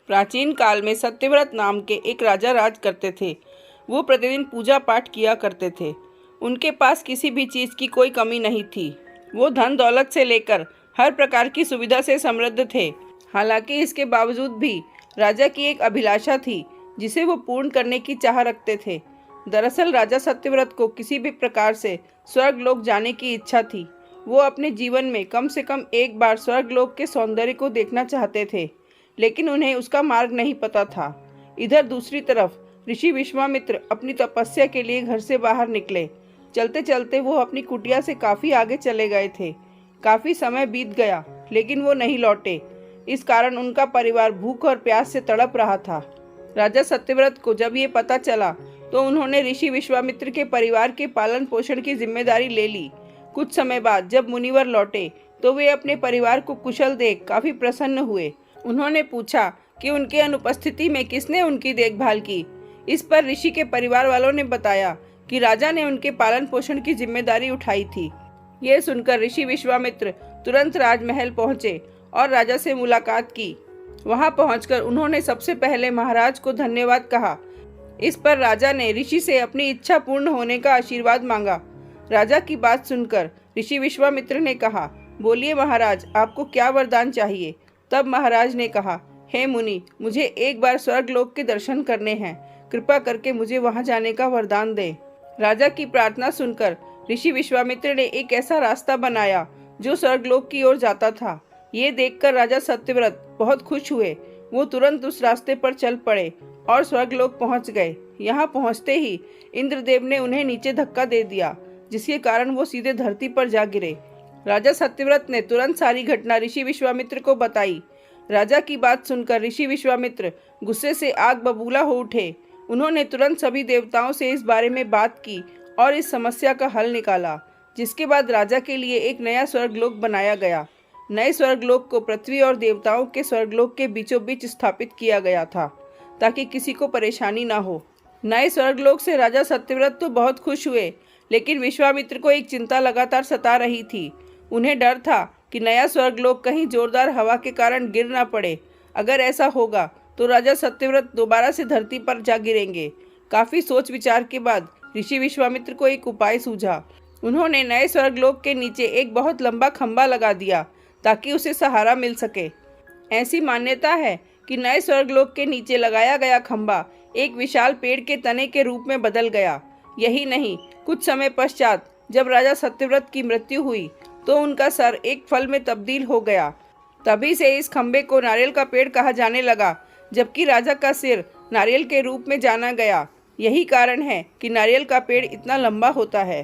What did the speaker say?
प्राचीन काल में सत्यव्रत नाम के एक राजा राज करते थे। वो प्रतिदिन पूजा पाठ किया करते थे। उनके पास किसी भी चीज़ की कोई कमी नहीं थी। वो धन दौलत से लेकर हर प्रकार की सुविधा से समृद्ध थे। हालांकि इसके बावजूद भी राजा की एक अभिलाषा थी जिसे वो पूर्ण करने की चाह रखते थे। दरअसल राजा सत्यव्रत को किसी भी प्रकार से स्वर्गलोक जाने की इच्छा थी। वो अपने जीवन में कम से कम एक बार स्वर्गलोक के सौंदर्य को देखना चाहते थे, लेकिन उन्हें उसका मार्ग नहीं पता था। इधर दूसरी तरफ ऋषि विश्वामित्र अपनी तपस्या के लिए घर से बाहर निकले। चलते चलते वो अपनी कुटिया से काफ़ी आगे चले गए थे। काफ़ी समय बीत गया, लेकिन वो नहीं लौटे। इस कारण उनका परिवार भूख और प्यास से तड़प रहा था। राजा सत्यव्रत को जब ये पता चला तो उन्होंने ऋषि विश्वामित्र के परिवार के पालन पोषण की जिम्मेदारी ले ली। कुछ समय बाद जब मुनिवर लौटे तो वे अपने परिवार को कुशल देख काफ़ी प्रसन्न हुए। उन्होंने पूछा कि उनके अनुपस्थिति में किसने उनकी देखभाल की। इस पर ऋषि के परिवार वालों ने बताया कि राजा ने उनके पालन पोषण की जिम्मेदारी उठाई थी। ये सुनकर ऋषि विश्वामित्र तुरंत राजमहल पहुंचे और राजा से मुलाकात की। वहां पहुंचकर उन्होंने सबसे पहले महाराज को धन्यवाद कहा। इस पर राजा ने ऋषि से अपनी इच्छा पूर्ण होने का आशीर्वाद मांगा। राजा की बात सुनकर ऋषि विश्वामित्र ने कहा, बोलिए महाराज, आपको क्या वरदान चाहिए। तब महाराज ने कहा, हे मुनि, मुझे एक बार स्वर्गलोक के दर्शन करने हैं। कृपा करके मुझे वहां जाने का वरदान दें। राजा की प्रार्थना सुनकर ऋषि विश्वामित्र ने एक ऐसा रास्ता बनाया जो स्वर्गलोक की ओर जाता था। ये देखकर राजा सत्यव्रत बहुत खुश हुए। वो तुरंत उस रास्ते पर चल पड़े और स्वर्गलोक पहुंच गए। यहाँ पहुंचते ही इंद्रदेव ने उन्हें नीचे धक्का दे दिया, जिसके कारण वो सीधे धरती पर जा गिरे। राजा सत्यव्रत ने तुरंत सारी घटना ऋषि विश्वामित्र को बताई। राजा की बात सुनकर ऋषि विश्वामित्र गुस्से से आग बबूला हो उठे। उन्होंने तुरंत सभी देवताओं से इस बारे में बात की और इस समस्या का हल निकाला, जिसके बाद राजा के लिए एक नया स्वर्गलोक बनाया गया। नए स्वर्गलोक को पृथ्वी और देवताओं के स्वर्गलोक के बीचों बीच स्थापित किया गया था, ताकि किसी को परेशानी ना हो। नए स्वर्गलोक से राजा सत्यव्रत तो बहुत खुश हुए, लेकिन विश्वामित्र को एक चिंता लगातार सता रही थी। उन्हें डर था कि नया स्वर्गलोक कहीं जोरदार हवा के कारण गिर ना पड़े। अगर ऐसा होगा तो राजा सत्यव्रत दोबारा से धरती पर जा गिरेंगे। काफ़ी सोच विचार के बाद ऋषि विश्वामित्र को एक उपाय सूझा। उन्होंने नए स्वर्गलोक के नीचे एक बहुत लंबा खंभा लगा दिया ताकि उसे सहारा मिल सके। ऐसी मान्यता है कि नए स्वर्गलोक के नीचे लगाया गया खंभा एक विशाल पेड़ के तने के रूप में बदल गया। यही नहीं, कुछ समय पश्चात जब राजा सत्यव्रत की मृत्यु हुई तो उनका सर एक फल में तब्दील हो गया। तभी से इस खंभे को नारियल का पेड़ कहा जाने लगा, जबकि राजा का सिर नारियल के रूप में जाना गया। यही कारण है कि नारियल का पेड़ इतना लंबा होता है।